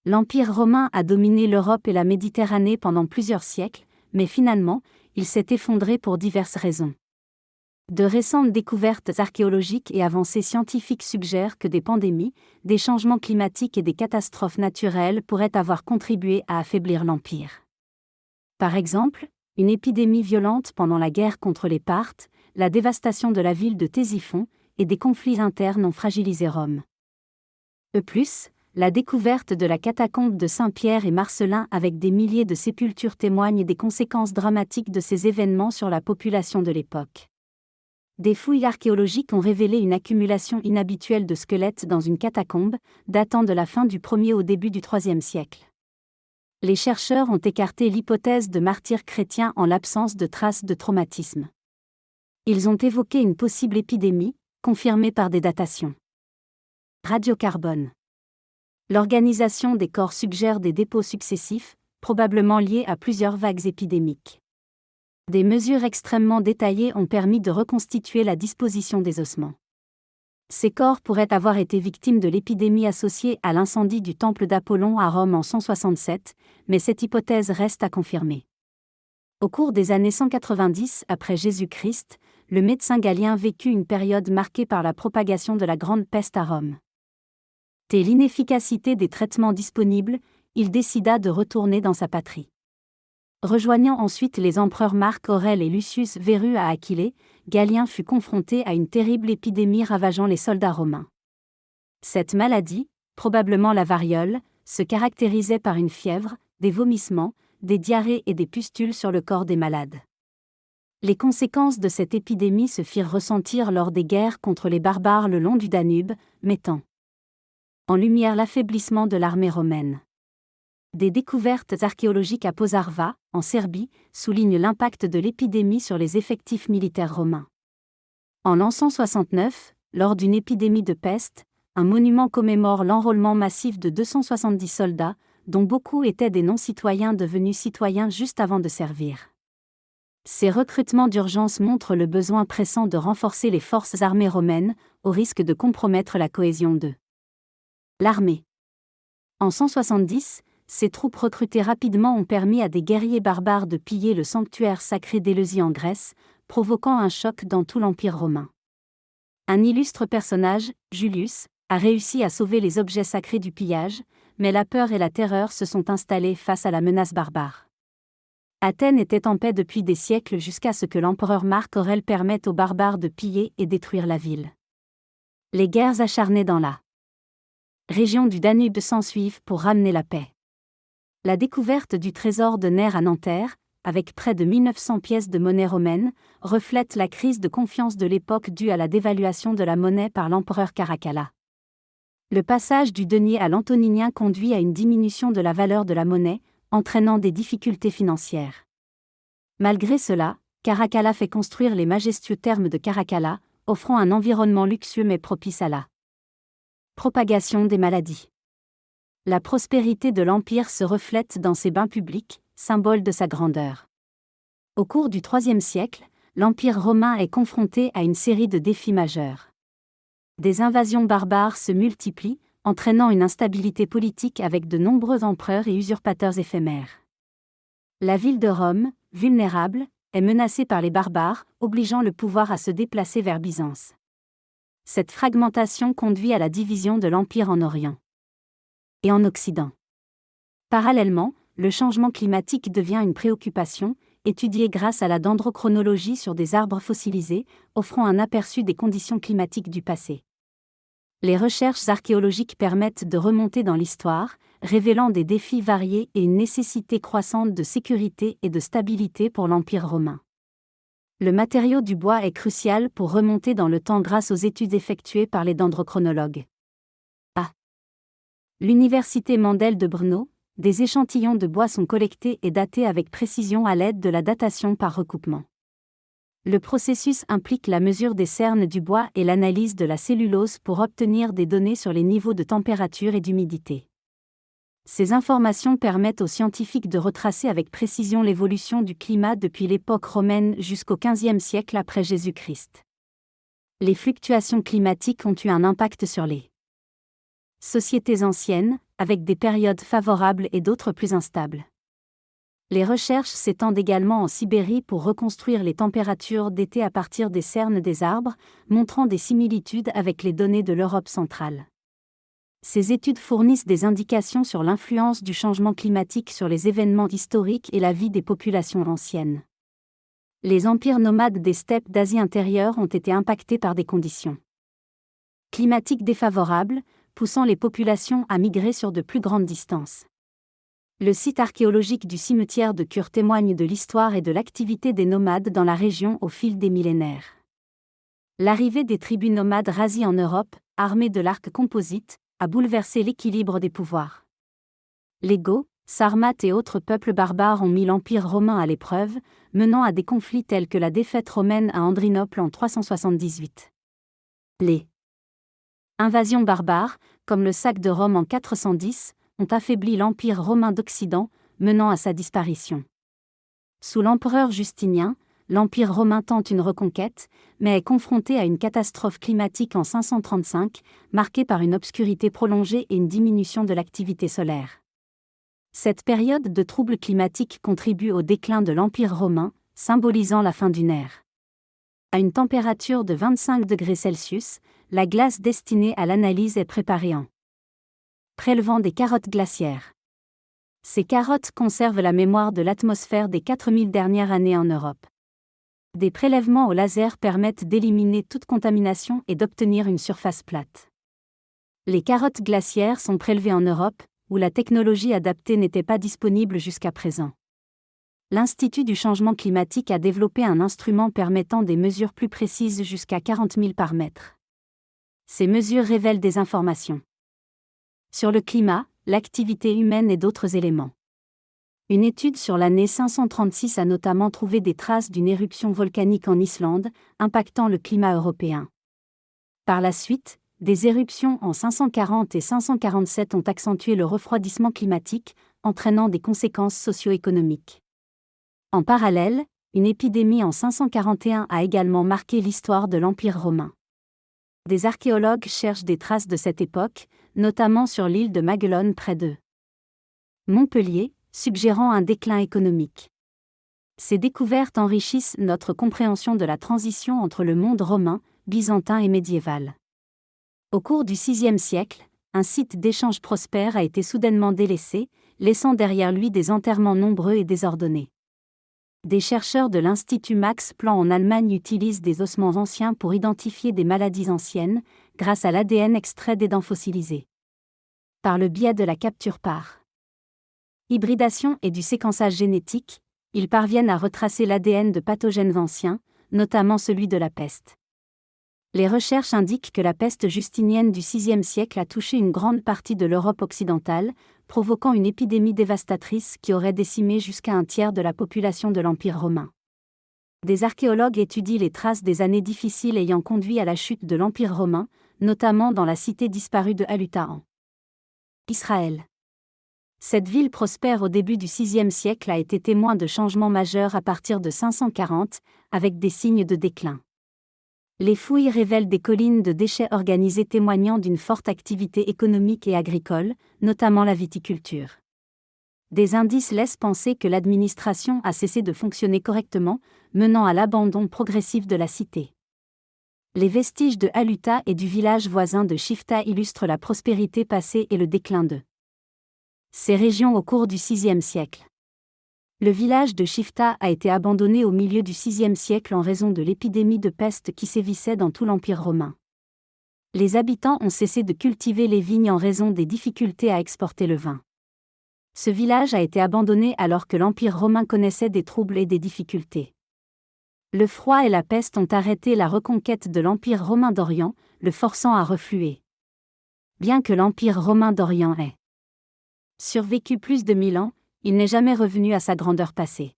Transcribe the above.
L'Empire romain a dominé l'Europe et la Méditerranée pendant plusieurs siècles, mais finalement, il s'est effondré pour diverses raisons. De récentes découvertes archéologiques et avancées scientifiques suggèrent que des pandémies, des changements climatiques et des catastrophes naturelles pourraient avoir contribué à affaiblir l'Empire. Par exemple, une épidémie violente pendant la guerre contre les Parthes, la dévastation de la ville de Ctésiphon, et des conflits internes ont fragilisé Rome. De plus, la découverte de la catacombe de Saint-Pierre et Marcellin avec des milliers de sépultures témoigne des conséquences dramatiques de ces événements sur la population de l'époque. Des fouilles archéologiques ont révélé une accumulation inhabituelle de squelettes dans une catacombe, datant de la fin du 1er au début du 3e siècle. Les chercheurs ont écarté l'hypothèse de martyrs chrétiens en l'absence de traces de traumatisme. Ils ont évoqué une possible épidémie, confirmée par des datations. Radiocarbone. L'organisation des corps suggère des dépôts successifs, probablement liés à plusieurs vagues épidémiques. Des mesures extrêmement détaillées ont permis de reconstituer la disposition des ossements. Ces corps pourraient avoir été victimes de l'épidémie associée à l'incendie du temple d'Apollon à Rome en 167, mais cette hypothèse reste à confirmer. Au cours des années 190 après Jésus-Christ, le médecin Galien vécut une période marquée par la propagation de la grande peste à Rome. Et l'inefficacité des traitements disponibles, il décida de retourner dans sa patrie. Rejoignant ensuite les empereurs Marc Aurèle et Lucius Verus à Aquilée, Galien fut confronté à une terrible épidémie ravageant les soldats romains. Cette maladie, probablement la variole, se caractérisait par une fièvre, des vomissements, des diarrhées et des pustules sur le corps des malades. Les conséquences de cette épidémie se firent ressentir lors des guerres contre les barbares le long du Danube, mettant en lumière l'affaiblissement de l'armée romaine. Des découvertes archéologiques à Posarva, en Serbie, soulignent l'impact de l'épidémie sur les effectifs militaires romains. En l'an 169, lors d'une épidémie de peste, un monument commémore l'enrôlement massif de 270 soldats, dont beaucoup étaient des non-citoyens devenus citoyens juste avant de servir. Ces recrutements d'urgence montrent le besoin pressant de renforcer les forces armées romaines, au risque de compromettre la cohésion de l'armée. En 170, ces troupes recrutées rapidement ont permis à des guerriers barbares de piller le sanctuaire sacré d'Éleusis en Grèce, provoquant un choc dans tout l'Empire romain. Un illustre personnage, Julius, a réussi à sauver les objets sacrés du pillage, mais la peur et la terreur se sont installées face à la menace barbare. Athènes était en paix depuis des siècles jusqu'à ce que l'empereur Marc Aurèle permette aux barbares de piller et détruire la ville. Les guerres acharnées dans la région du Danube s'ensuivent pour ramener la paix. La découverte du trésor de Nère à Nanterre, avec près de 1900 pièces de monnaie romaine, reflète la crise de confiance de l'époque due à la dévaluation de la monnaie par l'empereur Caracalla. Le passage du denier à l'antoninien conduit à une diminution de la valeur de la monnaie, entraînant des difficultés financières. Malgré cela, Caracalla fait construire les majestueux thermes de Caracalla, offrant un environnement luxueux mais propice à la propagation des maladies. La prospérité de l'Empire se reflète dans ses bains publics, symbole de sa grandeur. Au cours du IIIe siècle, l'Empire romain est confronté à une série de défis majeurs. Des invasions barbares se multiplient, entraînant une instabilité politique avec de nombreux empereurs et usurpateurs éphémères. La ville de Rome, vulnérable, est menacée par les barbares, obligeant le pouvoir à se déplacer vers Byzance. Cette fragmentation conduit à la division de l'Empire en Orient et en Occident. Parallèlement, le changement climatique devient une préoccupation, étudiée grâce à la dendrochronologie sur des arbres fossilisés, offrant un aperçu des conditions climatiques du passé. Les recherches archéologiques permettent de remonter dans l'histoire, révélant des défis variés et une nécessité croissante de sécurité et de stabilité pour l'Empire romain. Le matériau du bois est crucial pour remonter dans le temps grâce aux études effectuées par les dendrochronologues. À l'Université Mandel de Brno, des échantillons de bois sont collectés et datés avec précision à l'aide de la datation par recoupement. Le processus implique la mesure des cernes du bois et l'analyse de la cellulose pour obtenir des données sur les niveaux de température et d'humidité. Ces informations permettent aux scientifiques de retracer avec précision l'évolution du climat depuis l'époque romaine jusqu'au XVe siècle après Jésus-Christ. Les fluctuations climatiques ont eu un impact sur les sociétés anciennes, avec des périodes favorables et d'autres plus instables. Les recherches s'étendent également en Sibérie pour reconstruire les températures d'été à partir des cernes des arbres, montrant des similitudes avec les données de l'Europe centrale. Ces études fournissent des indications sur l'influence du changement climatique sur les événements historiques et la vie des populations anciennes. Les empires nomades des steppes d'Asie intérieure ont été impactés par des conditions climatiques défavorables, poussant les populations à migrer sur de plus grandes distances. Le site archéologique du cimetière de Kure témoigne de l'histoire et de l'activité des nomades dans la région au fil des millénaires. L'arrivée des tribus nomades razies en Europe, armées de l'arc composite, a bouleversé l'équilibre des pouvoirs. Les Goths, Sarmates et autres peuples barbares ont mis l'Empire romain à l'épreuve, menant à des conflits tels que la défaite romaine à Andrinople en 378. Les invasions barbares, comme le sac de Rome en 410, ont affaibli l'Empire romain d'Occident, menant à sa disparition. Sous l'empereur Justinien, l'Empire romain tente une reconquête, mais est confronté à une catastrophe climatique en 535, marquée par une obscurité prolongée et une diminution de l'activité solaire. Cette période de troubles climatiques contribue au déclin de l'Empire romain, symbolisant la fin d'une ère. À une température de 25 degrés Celsius, la glace destinée à l'analyse est préparée en prélevant des carottes glaciaires. Ces carottes conservent la mémoire de l'atmosphère des 4000 dernières années en Europe. Des prélèvements au laser permettent d'éliminer toute contamination et d'obtenir une surface plate. Les carottes glaciaires sont prélevées en Europe, où la technologie adaptée n'était pas disponible jusqu'à présent. L'Institut du changement climatique a développé un instrument permettant des mesures plus précises jusqu'à 40 000 par mètre. Ces mesures révèlent des informations sur le climat, l'activité humaine et d'autres éléments. Une étude sur l'année 536 a notamment trouvé des traces d'une éruption volcanique en Islande, impactant le climat européen. Par la suite, des éruptions en 540 et 547 ont accentué le refroidissement climatique, entraînant des conséquences socio-économiques. En parallèle, une épidémie en 541 a également marqué l'histoire de l'Empire romain. Des archéologues cherchent des traces de cette époque, notamment sur l'île de Maguelone près de Montpellier, suggérant un déclin économique. Ces découvertes enrichissent notre compréhension de la transition entre le monde romain, byzantin et médiéval. Au cours du VIe siècle, un site d'échange prospère a été soudainement délaissé, laissant derrière lui des enterrements nombreux et désordonnés. Des chercheurs de l'Institut Max Planck en Allemagne utilisent des ossements anciens pour identifier des maladies anciennes, grâce à l'ADN extrait des dents fossilisées. Par le biais de la capture par hybridation et du séquençage génétique, ils parviennent à retracer l'ADN de pathogènes anciens, notamment celui de la peste. Les recherches indiquent que la peste justinienne du VIe siècle a touché une grande partie de l'Europe occidentale, provoquant une épidémie dévastatrice qui aurait décimé jusqu'à un tiers de la population de l'Empire romain. Des archéologues étudient les traces des années difficiles ayant conduit à la chute de l'Empire romain, notamment dans la cité disparue de Haluta en Israël. Cette ville prospère au début du VIe siècle a été témoin de changements majeurs à partir de 540, avec des signes de déclin. Les fouilles révèlent des collines de déchets organisés témoignant d'une forte activité économique et agricole, notamment la viticulture. Des indices laissent penser que l'administration a cessé de fonctionner correctement, menant à l'abandon progressif de la cité. Les vestiges de Haluta et du village voisin de Shifta illustrent la prospérité passée et le déclin de ces régions au cours du VIe siècle. Le village de Shifta a été abandonné au milieu du VIe siècle en raison de l'épidémie de peste qui sévissait dans tout l'Empire romain. Les habitants ont cessé de cultiver les vignes en raison des difficultés à exporter le vin. Ce village a été abandonné alors que l'Empire romain connaissait des troubles et des difficultés. Le froid et la peste ont arrêté la reconquête de l'Empire romain d'Orient, le forçant à refluer. Bien que l'Empire romain d'Orient ait survécu plus de 1000 ans, il n'est jamais revenu à sa grandeur passée.